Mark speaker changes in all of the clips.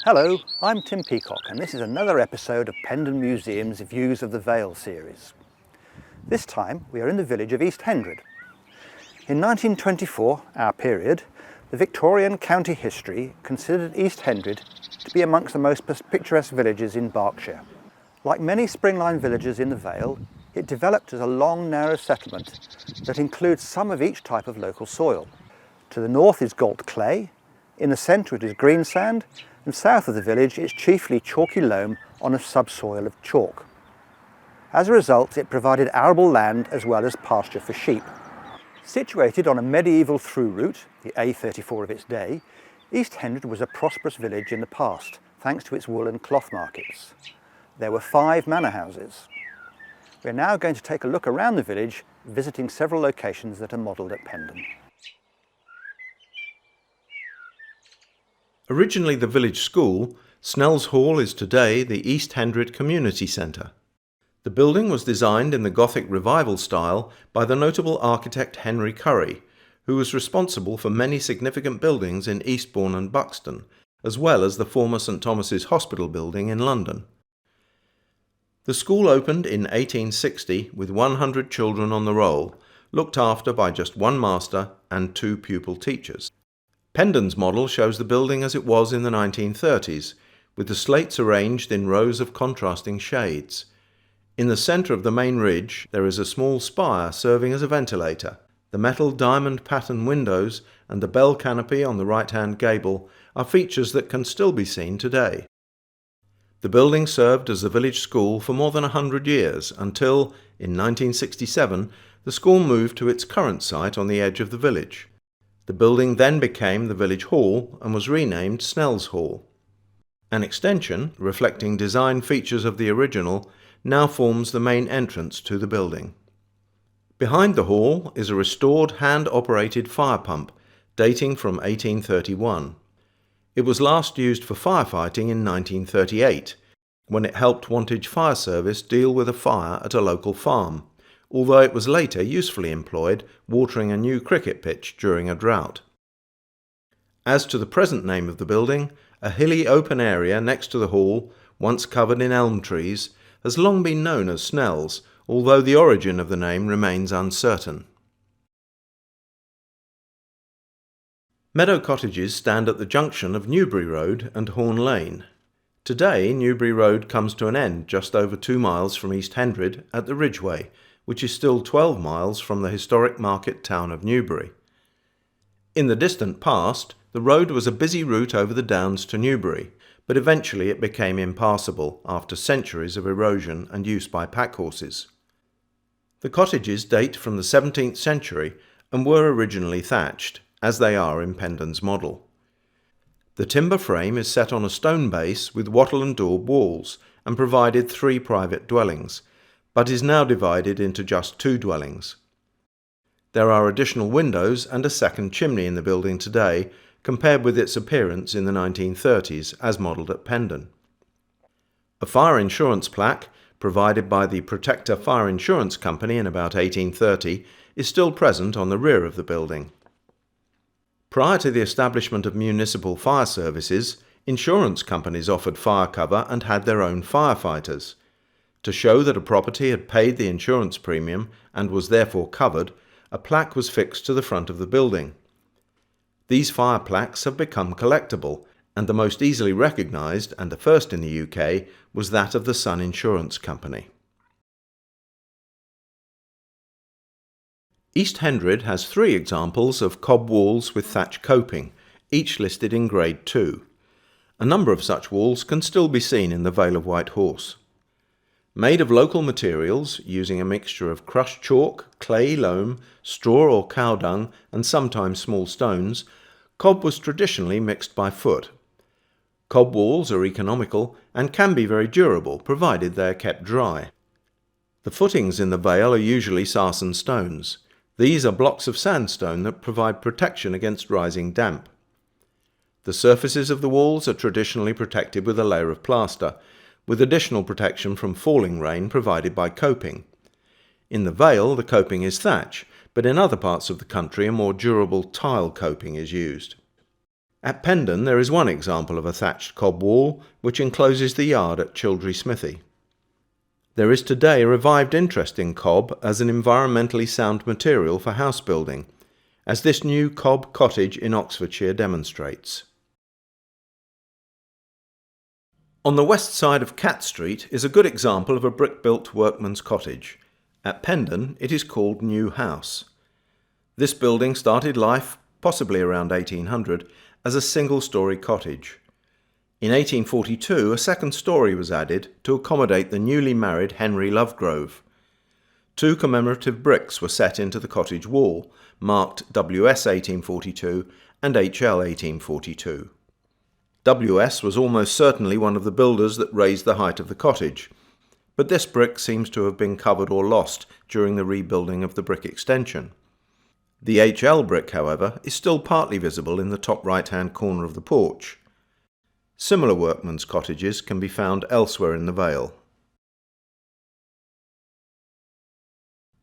Speaker 1: Hello, I'm Tim Peacock and this is another episode of Pendon Museum's Views of the Vale series. This time we are in the village of East Hendred. In 1924, our period, the Victorian county history considered East Hendred to be amongst the most picturesque villages in Berkshire. Like many springline villages in the Vale, it developed as a long, narrow settlement that includes some of each type of local soil. To the north is Gault clay, in the centre it is greensand, and south of the village it's chiefly chalky loam on a subsoil of chalk. As a result, it provided arable land as well as pasture for sheep. Situated on a medieval through route, the A34 of its day, East Hendred was a prosperous village in the past, thanks to its wool and cloth markets. There were 5 manor houses. We're now going to take a look around the village, visiting several locations that are modelled at Pendon.
Speaker 2: Originally the village school, Snells Hall is today the East Hendred Community Centre. The building was designed in the Gothic Revival style by the notable architect Henry Curry, who was responsible for many significant buildings in Eastbourne and Buxton, as well as the former St Thomas's Hospital building in London. The school opened in 1860 with 100 children on the roll, looked after by just one master and 2 pupil teachers. Pendon's model shows the building as it was in the 1930s, with the slates arranged in rows of contrasting shades. In the centre of the main ridge there is a small spire serving as a ventilator. The metal diamond pattern windows and the bell canopy on the right-hand gable are features that can still be seen today. The building served as the village school for more than 100 years until, in 1967, the school moved to its current site on the edge of the village. The building then became the village hall and was renamed Snells Hall. An extension, reflecting design features of the original, now forms the main entrance to the building. Behind the hall is a restored hand-operated fire pump, dating from 1831. It was last used for firefighting in 1938, when it helped Wantage Fire Service deal with a fire at a local farm, although it was later usefully employed watering a new cricket pitch during a drought. As to the present name of the building, a hilly open area next to the hall, once covered in elm trees, has long been known as Snells, although the origin of the name remains uncertain. Meadow Cottages stand at the junction of Newbury Road and Horn Lane. Today, Newbury Road comes to an end just over 2 miles from East Hendred at the Ridgeway, which is still 12 miles from the historic market town of Newbury. In the distant past, the road was a busy route over the downs to Newbury, but eventually it became impassable after centuries of erosion and use by pack horses. The cottages date from the 17th century and were originally thatched, as they are in Pendon's model. The timber frame is set on a stone base with wattle and daub walls and provided 3 private dwellings, but is now divided into just 2 dwellings. There are additional windows and a second chimney in the building today, compared with its appearance in the 1930s as modelled at Pendon. A fire insurance plaque, provided by the Protector Fire Insurance Company in about 1830, is still present on the rear of the building. Prior to the establishment of municipal fire services, insurance companies offered fire cover and had their own firefighters. To show that a property had paid the insurance premium and was therefore covered, a plaque was fixed to the front of the building. These fire plaques have become collectible, and the most easily recognised, and the first in the UK, was that of the Sun Insurance Company. East Hendred has 3 examples of cob walls with thatch coping, each listed in Grade 2. A number of such walls can still be seen in the Vale of White Horse. Made of local materials, using a mixture of crushed chalk, clay loam, straw or cow dung, and sometimes small stones, cob was traditionally mixed by foot. Cob walls are economical and can be very durable, provided they are kept dry. The footings in the Vale are usually sarsen stones. These are blocks of sandstone that provide protection against rising damp. The surfaces of the walls are traditionally protected with a layer of plaster, with additional protection from falling rain provided by coping. In the Vale, the coping is thatch, but in other parts of the country a more durable tile coping is used. At Pendon there is one example of a thatched cob wall which encloses the yard at Childry Smithy. There is today a revived interest in cob as an environmentally sound material for house building, as this new Cob cottage in Oxfordshire demonstrates. On the west side of Cat Street is a good example of a brick-built workman's cottage. At Pendon it is called New House. This building started life, possibly around 1800, as a single-storey cottage. In 1842 a second storey was added to accommodate the newly married Henry Lovegrove. 2 commemorative bricks were set into the cottage wall, marked WS 1842 and HL 1842. WS was almost certainly one of the builders that raised the height of the cottage, but this brick seems to have been covered or lost during the rebuilding of the brick extension. The HL brick, however, is still partly visible in the top right-hand corner of the porch. Similar workmen's cottages can be found elsewhere in the Vale.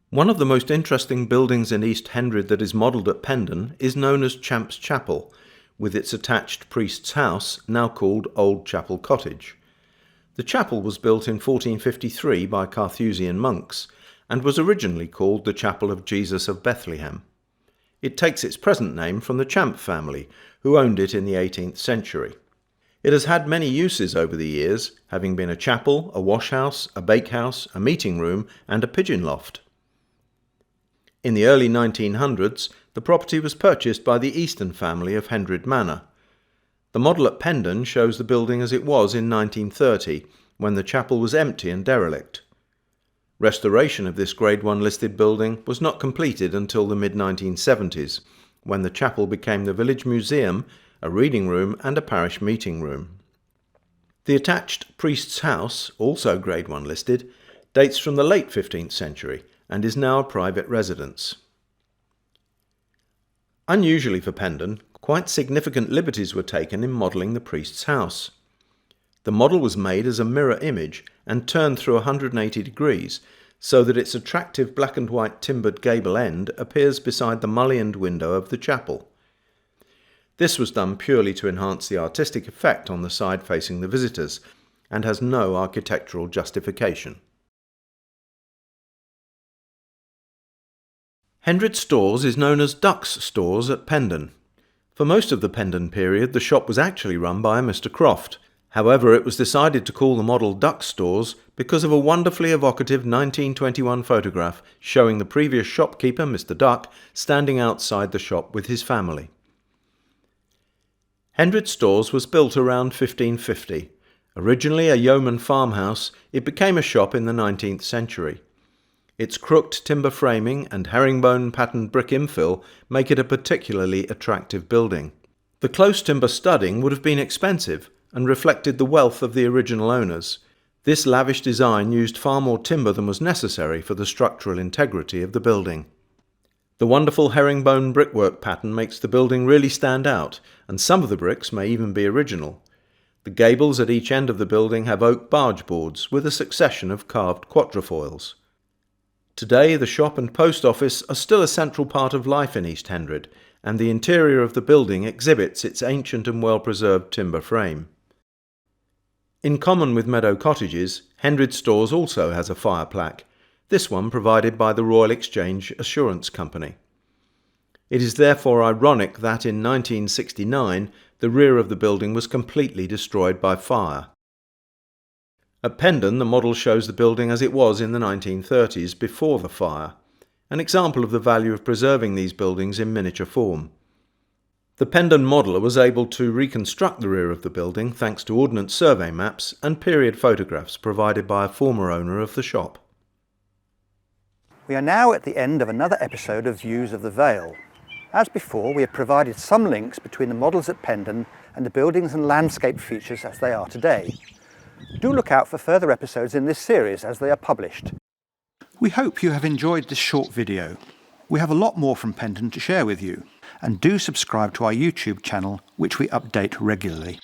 Speaker 2: One of the most interesting buildings in East Hendred that is modelled at Pendon is known as Champ's Chapel, with its attached priest's house, now called Old Chapel Cottage. The chapel was built in 1453 by Carthusian monks, and was originally called the Chapel of Jesus of Bethlehem. It takes its present name from the Champ family, who owned it in the 18th century. It has had many uses over the years, having been a chapel, a washhouse, a bakehouse, a meeting room, and a pigeon loft. In the early 1900s, the property was purchased by the Easton family of Hendred Manor. The model at Pendon shows the building as it was in 1930, when the chapel was empty and derelict. Restoration of this Grade 1 listed building was not completed until the mid-1970s, when the chapel became the village museum, a reading room and a parish meeting room. The attached priest's house, also Grade 1 listed, dates from the late 15th century and is now a private residence. Unusually for Pendon, quite significant liberties were taken in modelling the priest's house. The model was made as a mirror image and turned through 180 degrees, so that its attractive black and white timbered gable end appears beside the mullioned window of the chapel. This was done purely to enhance the artistic effect on the side facing the visitors, and has no architectural justification. Hendrix Stores is known as Duck's Stores at Pendon. For most of the Pendon period, the shop was actually run by a Mr. Croft. However, it was decided to call the model Duck's Stores because of a wonderfully evocative 1921 photograph showing the previous shopkeeper, Mr. Duck, standing outside the shop with his family. Hendrix Stores was built around 1550. Originally a yeoman farmhouse, it became a shop in the 19th century. Its crooked timber framing and herringbone patterned brick infill make it a particularly attractive building. The close timber studding would have been expensive and reflected the wealth of the original owners. This lavish design used far more timber than was necessary for the structural integrity of the building. The wonderful herringbone brickwork pattern makes the building really stand out, and some of the bricks may even be original. The gables at each end of the building have oak barge boards with a succession of carved quatrefoils. Today the shop and post office are still a central part of life in East Hendred, and the interior of the building exhibits its ancient and well-preserved timber frame. In common with Meadow Cottages, Hendrix Stores also has a fire plaque, this one provided by the Royal Exchange Assurance Company. It is therefore ironic that in 1969 the rear of the building was completely destroyed by fire. At Pendon, the model shows the building as it was in the 1930s before the fire, an example of the value of preserving these buildings in miniature form. The Pendon modeller was able to reconstruct the rear of the building thanks to Ordnance Survey maps and period photographs provided by a former owner of the shop.
Speaker 1: We are now at the end of another episode of Views of the Vale. As before, we have provided some links between the models at Pendon and the buildings and landscape features as they are today. Do look out for further episodes in this series as they are published. We hope you have enjoyed this short video. We have a lot more from Pendon to share with you, and do subscribe to our YouTube channel, which we update regularly.